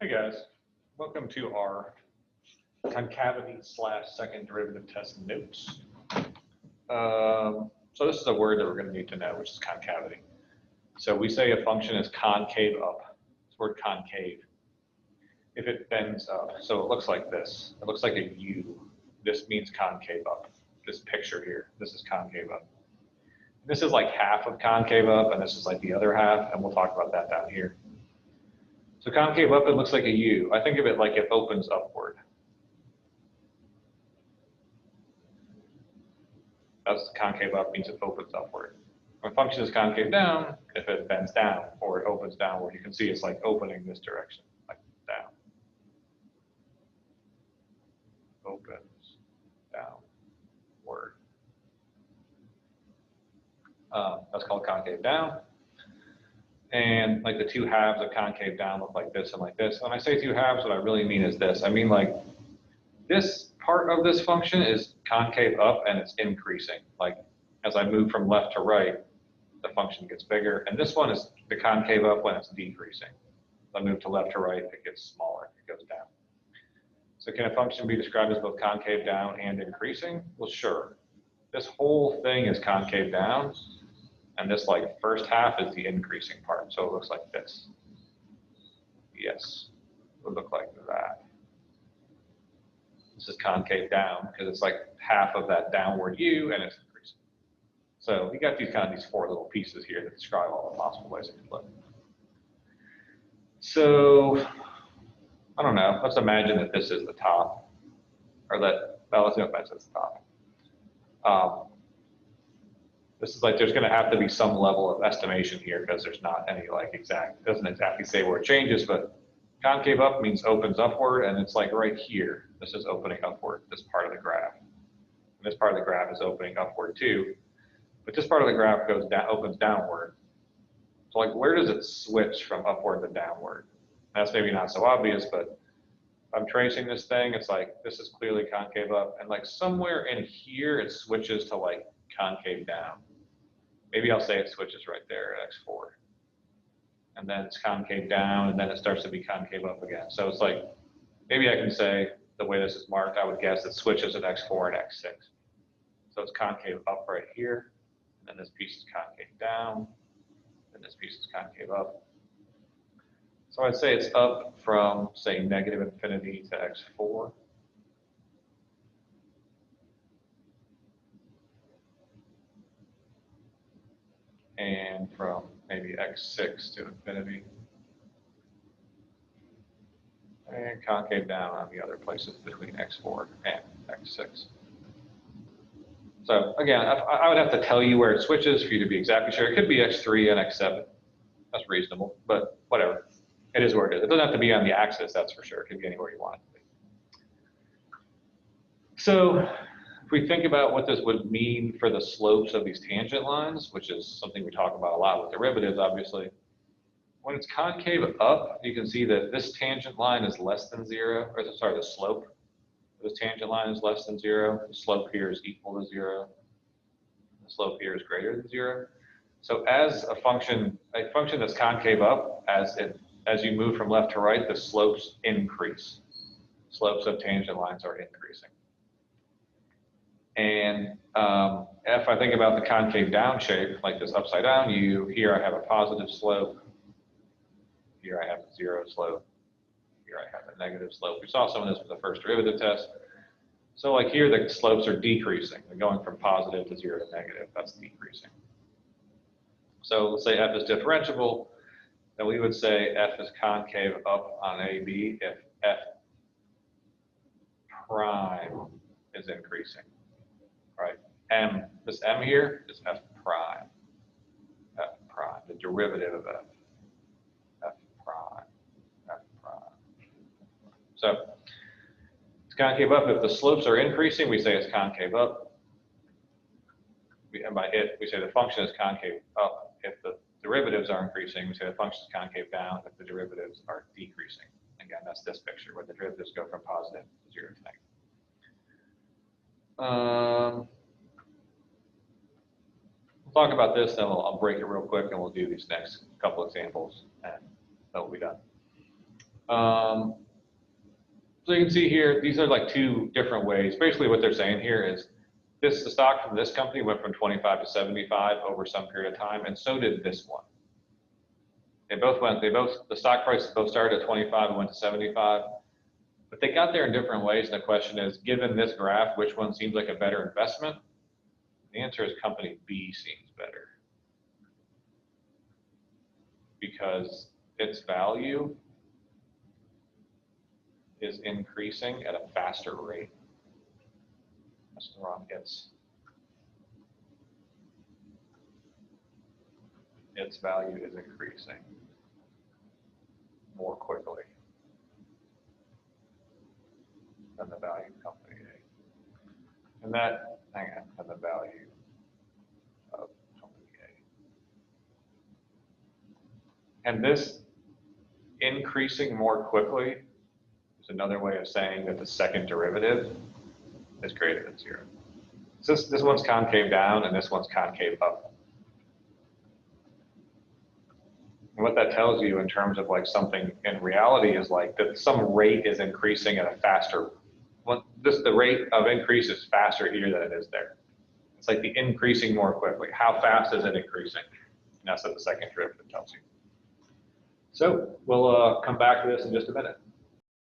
Hey guys, welcome to our concavity / second derivative test notes. So this is a word that we're going to need to know, which is concavity. So we say a function is concave up. This word concave. If it bends up, so it looks like this. It looks like a U. This means concave up. This picture here, this is concave up. This is like half of concave up, and this is like the other half, and we'll talk about that down here. So concave up, it looks like a U. I think of it like it opens upward. That's concave up means it opens upward. When a function is concave down, if it bends down or it opens downward, you can see it's like opening this direction, like down. Opens downward. That's called concave down. And like the two halves of concave down look like this and like this. When I say two halves, what I really mean is this. I mean like this part of this function is concave up and it's increasing. Like as I move from left to right, the function gets bigger. And this one is the concave up when it's decreasing. As I move to left to right, it gets smaller, it goes down. So can a function be described as both concave down and increasing? Well, sure. This whole thing is concave down. And this like first half is the increasing part. So it looks like this. Yes, it would look like that. This is concave down because it's like half of that downward U and it's increasing. So we got these four little pieces here that describe all the possible ways it could look. So I don't know, let's imagine that this is the top, or that, well, let's imagine it's the top. This is like, there's going to have to be some level of estimation here because there's not any like exact, it doesn't exactly say where it changes, but concave up means opens upward, and it's like right here. This is opening upward, this part of the graph. And this part of the graph is opening upward too, but this part of the graph goes down, opens downward. So like, where does it switch from upward to downward? That's maybe not so obvious, but if I'm tracing this thing, it's like, this is clearly concave up, and like somewhere in here, it switches to like concave down. Maybe I'll say it switches right there at x4. And then it's concave down, and then it starts to be concave up again. So it's like, maybe I can say, the way this is marked, I would guess it switches at x4 and x6. So it's concave up right here, and then this piece is concave down, and this piece is concave up. So I'd say it's up from, say, negative infinity to x4. And from maybe x6 to infinity. And concave down on the other places between x4 and x6. So again, I would have to tell you where it switches for you to be exactly sure. It could be x3 and x7. That's reasonable, but whatever. It is where it is. It doesn't have to be on the axis, that's for sure. It can be anywhere you want it to be. So if we think about what this would mean for the slopes of these tangent lines, which is something we talk about a lot with derivatives, obviously, when it's concave up, you can see that this tangent line is less than 0, or sorry, the slope of this tangent line is less than 0. The slope here is equal to 0. The slope here is greater than 0. So as a function that's concave up, as you move from left to right, the slopes increase. Slopes of tangent lines are increasing. And if I think about the concave down shape, like this upside down U, here I have a positive slope. Here I have a 0 slope. Here I have a negative slope. We saw some of this with the first derivative test. So like here, the slopes are decreasing. They're going from positive to 0 to negative. That's decreasing. So let's say f is differentiable. Then we would say f is concave up on AB if f prime is increasing. Right? This m here is f prime. F prime, the derivative of f. F prime. F prime. So it's concave up. If the slopes are increasing, we say it's concave up. And by it, we say the function is concave up. If the derivatives are increasing, we say the function is concave down. If the derivatives are decreasing. Again, that's this picture where the derivatives go from positive to 0 to negative. We'll talk about this, then I'll break it real quick, and we'll do these next couple examples, and that will be done. So you can see here, these are like two different ways. Basically what they're saying here is the stock from this company went from 25 to 75 over some period of time, and so did this one. The stock prices both started at 25 and went to 75, but they got there in different ways. And the question is, given this graph, which one seems like a better investment? The answer is company B seems better because its value is increasing at a faster rate. That's the wrong hits. Its value is increasing more quickly than the value of company A. And that, than the value of company A. And this increasing more quickly is another way of saying that the second derivative is greater than 0. So this one's concave down and this one's concave up. And what that tells you in terms of like something in reality is like that some rate is increasing at a faster, the rate of increase is faster here than it is there. It's like the increasing more quickly. How fast is it increasing? And that's what the second derivative tells you. So we'll come back to this in just a minute.